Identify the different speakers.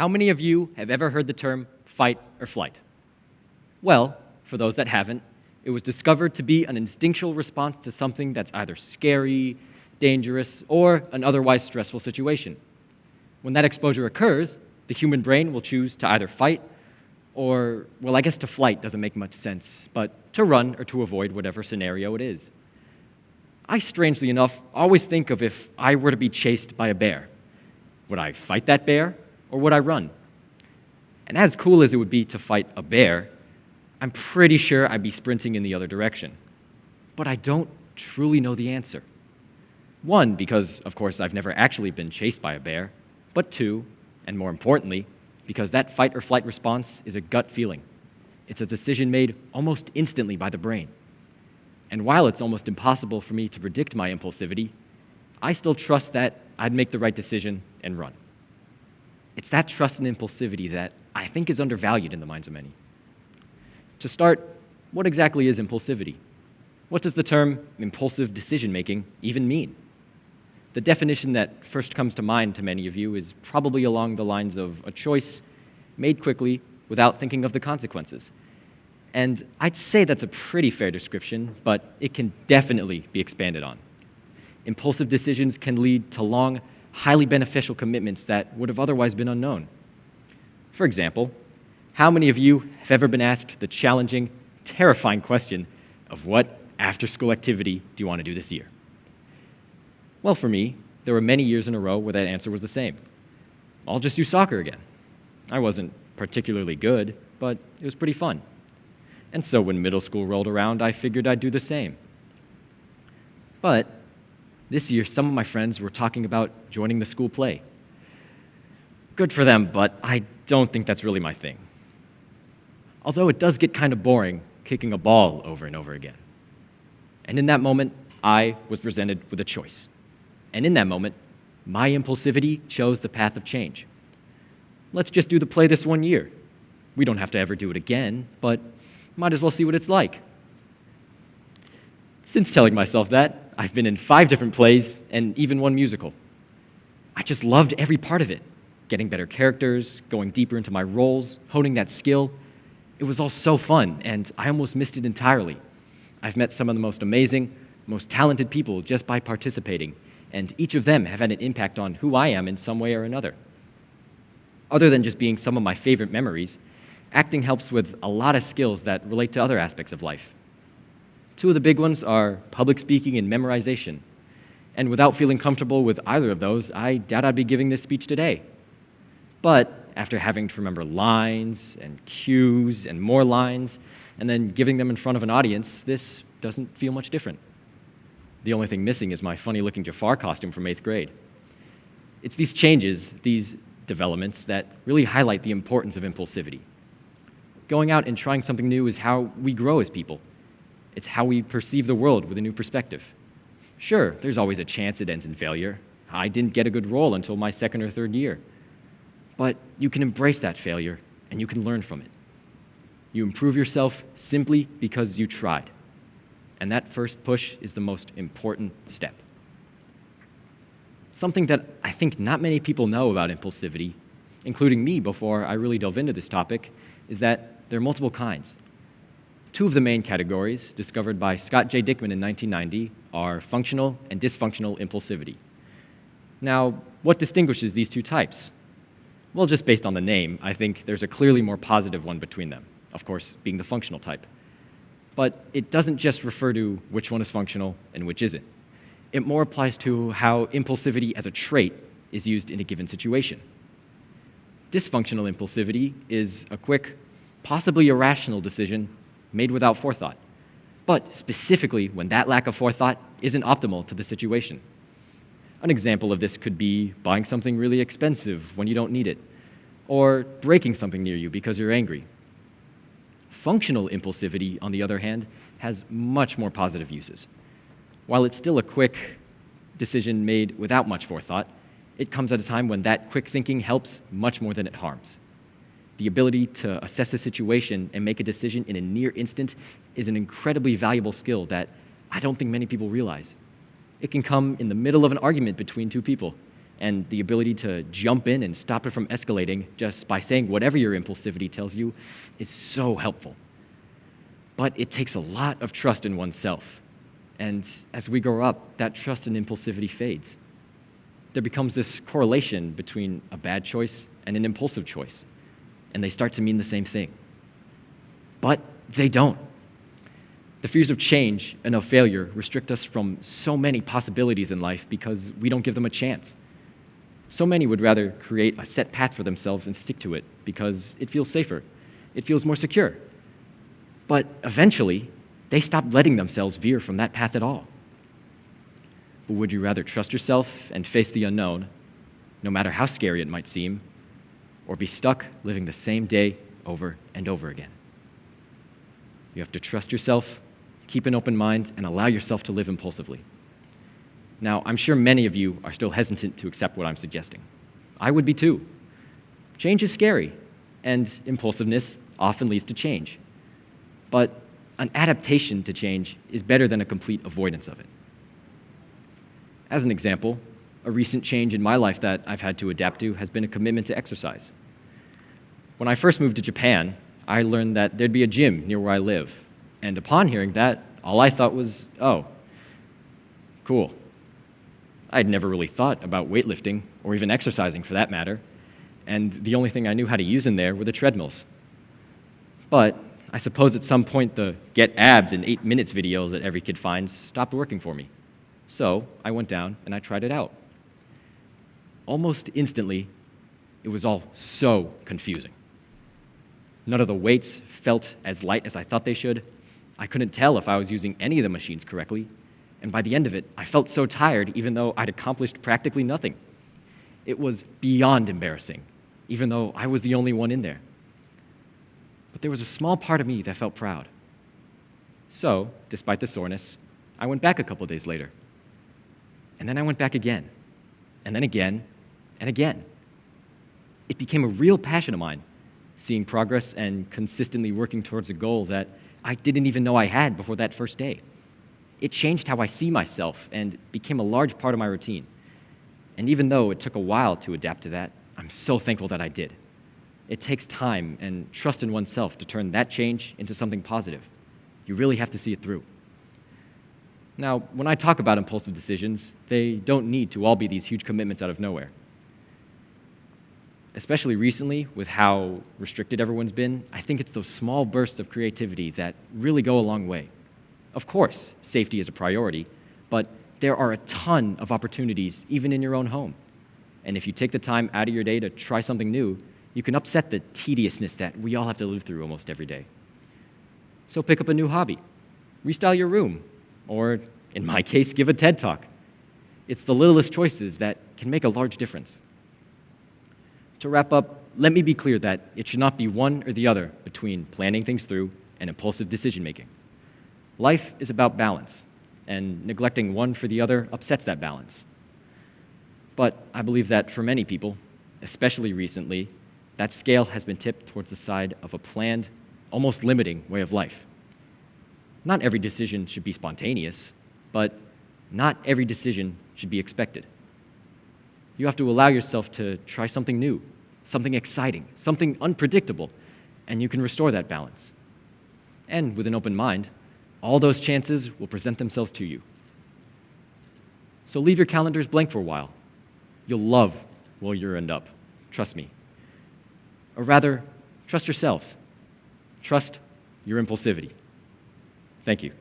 Speaker 1: How many of you have ever heard the term fight or flight? Well, for those that haven't, it was discovered to be an instinctual response to something that's either scary, dangerous, or an otherwise stressful situation. When that exposure occurs, the human brain will choose to either fight or, well, I guess to flight doesn't make much sense, but to run or to avoid whatever scenario it is. I, strangely enough, always think of if I were to be chased by a bear. Would I fight that bear, or would I run? And as cool as it would be to fight a bear, I'm pretty sure I'd be sprinting in the other direction. But I don't truly know the answer. One, because, of course, I've never actually been chased by a bear, but two, and more importantly, because that fight or flight response is a gut feeling. It's a decision made almost instantly by the brain. And while it's almost impossible for me to predict my impulsivity, I still trust that I'd make the right decision and run. It's that trust in impulsivity that I think is undervalued in the minds of many. To start, what exactly is impulsivity? What does the term impulsive decision-making even mean? The definition that first comes to mind to many of you is probably along the lines of a choice made quickly without thinking of the consequences. And I'd say that's a pretty fair description, but it can definitely be expanded on. Impulsive decisions can lead to long, highly beneficial commitments that would have otherwise been unknown. For example, how many of you have ever been asked the challenging, terrifying question of what after-school activity do you want to do this year? Well, for me, there were many years in a row where that answer was the same. I'll just do soccer again. I wasn't particularly good, but it was pretty fun. And so when middle school rolled around, I figured I'd do the same. But this year, some of my friends were talking about joining the school play. Good for them, but I don't think that's really my thing. Although it does get kind of boring kicking a ball over and over again. And in that moment, I was presented with a choice. And in that moment, my impulsivity chose the path of change. Let's just do the play this one year. We don't have to ever do it again, but might as well see what it's like. Since telling myself that, I've been in 5 different plays and even one musical. I just loved every part of it. Getting better characters, going deeper into my roles, honing that skill. It was all so fun, and I almost missed it entirely. I've met some of the most amazing, most talented people just by participating, and each of them have had an impact on who I am in some way or another. Other than just being some of my favorite memories, acting helps with a lot of skills that relate to other aspects of life. 2 of the big ones are public speaking and memorization. And without feeling comfortable with either of those, I doubt I'd be giving this speech today. But after having to remember lines and cues and more lines, and then giving them in front of an audience, this doesn't feel much different. The only thing missing is my funny-looking Jafar costume from 8th grade. It's these changes, these developments, that really highlight the importance of impulsivity. Going out and trying something new is how we grow as people. It's how we perceive the world with a new perspective. Sure, there's always a chance it ends in failure. I didn't get a good role until my 2nd or 3rd year. But you can embrace that failure, and you can learn from it. You improve yourself simply because you tried. And that first push is the most important step. Something that I think not many people know about impulsivity, including me before I really dove into this topic, is that there are multiple kinds. 2 of the main categories, discovered by Scott J. Dickman in 1990, are functional and dysfunctional impulsivity. Now, what distinguishes these 2 types? Well, just based on the name, I think there's a clearly more positive one between them, of course, being the functional type. But it doesn't just refer to which one is functional and which isn't. It more applies to how impulsivity as a trait is used in a given situation. Dysfunctional impulsivity is a quick, possibly irrational decision made without forethought, but specifically when that lack of forethought isn't optimal to the situation. An example of this could be buying something really expensive when you don't need it, or breaking something near you because you're angry. Functional impulsivity, on the other hand, has much more positive uses. While it's still a quick decision made without much forethought, it comes at a time when that quick thinking helps much more than it harms. The ability to assess a situation and make a decision in a near instant is an incredibly valuable skill that I don't think many people realize. It can come in the middle of an argument between 2 people, and the ability to jump in and stop it from escalating just by saying whatever your impulsivity tells you is so helpful. But it takes a lot of trust in oneself. And as we grow up, that trust in impulsivity fades. There becomes this correlation between a bad choice and an impulsive choice, and they start to mean the same thing. But they don't. The fears of change and of failure restrict us from so many possibilities in life because we don't give them a chance. So many would rather create a set path for themselves and stick to it because it feels safer, it feels more secure. But eventually, they stop letting themselves veer from that path at all. But would you rather trust yourself and face the unknown, no matter how scary it might seem, or be stuck living the same day over and over again? You have to trust yourself, keep an open mind, and allow yourself to live impulsively. Now, I'm sure many of you are still hesitant to accept what I'm suggesting. I would be too. Change is scary, and impulsiveness often leads to change. But an adaptation to change is better than a complete avoidance of it. As an example, a recent change in my life that I've had to adapt to has been a commitment to exercise. When I first moved to Japan, I learned that there'd be a gym near where I live. And upon hearing that, all I thought was, oh, cool. I'd never really thought about weightlifting, or even exercising for that matter, and the only thing I knew how to use in there were the treadmills. But I suppose at some point the get abs in 8 minutes videos that every kid finds stopped working for me. So I went down and I tried it out. Almost instantly, it was all so confusing. None of the weights felt as light as I thought they should. I couldn't tell if I was using any of the machines correctly. And by the end of it, I felt so tired even though I'd accomplished practically nothing. It was beyond embarrassing, even though I was the only one in there. But there was a small part of me that felt proud. So, despite the soreness, I went back a couple days later. And then I went back again, and then again, and again. It became a real passion of mine, seeing progress and consistently working towards a goal that I didn't even know I had before that first day. It changed how I see myself and became a large part of my routine. And even though it took a while to adapt to that, I'm so thankful that I did. It takes time and trust in oneself to turn that change into something positive. You really have to see it through. Now, when I talk about impulsive decisions, they don't need to all be these huge commitments out of nowhere. Especially recently, with how restricted everyone's been, I think it's those small bursts of creativity that really go a long way. Of course, safety is a priority, but there are a ton of opportunities even in your own home. And if you take the time out of your day to try something new, you can upset the tediousness that we all have to live through almost every day. So pick up a new hobby, restyle your room, or in my case, give a TED Talk. It's the littlest choices that can make a large difference. To wrap up, let me be clear that it should not be one or the other between planning things through and impulsive decision-making. Life is about balance, and neglecting one for the other upsets that balance. But I believe that for many people, especially recently, that scale has been tipped towards the side of a planned, almost limiting way of life. Not every decision should be spontaneous, but not every decision should be expected. You have to allow yourself to try something new, something exciting, something unpredictable, and you can restore that balance. And with an open mind, all those chances will present themselves to you. So leave your calendars blank for a while. You'll love where you end up, trust me. Or rather, trust yourselves. Trust your impulsivity. Thank you.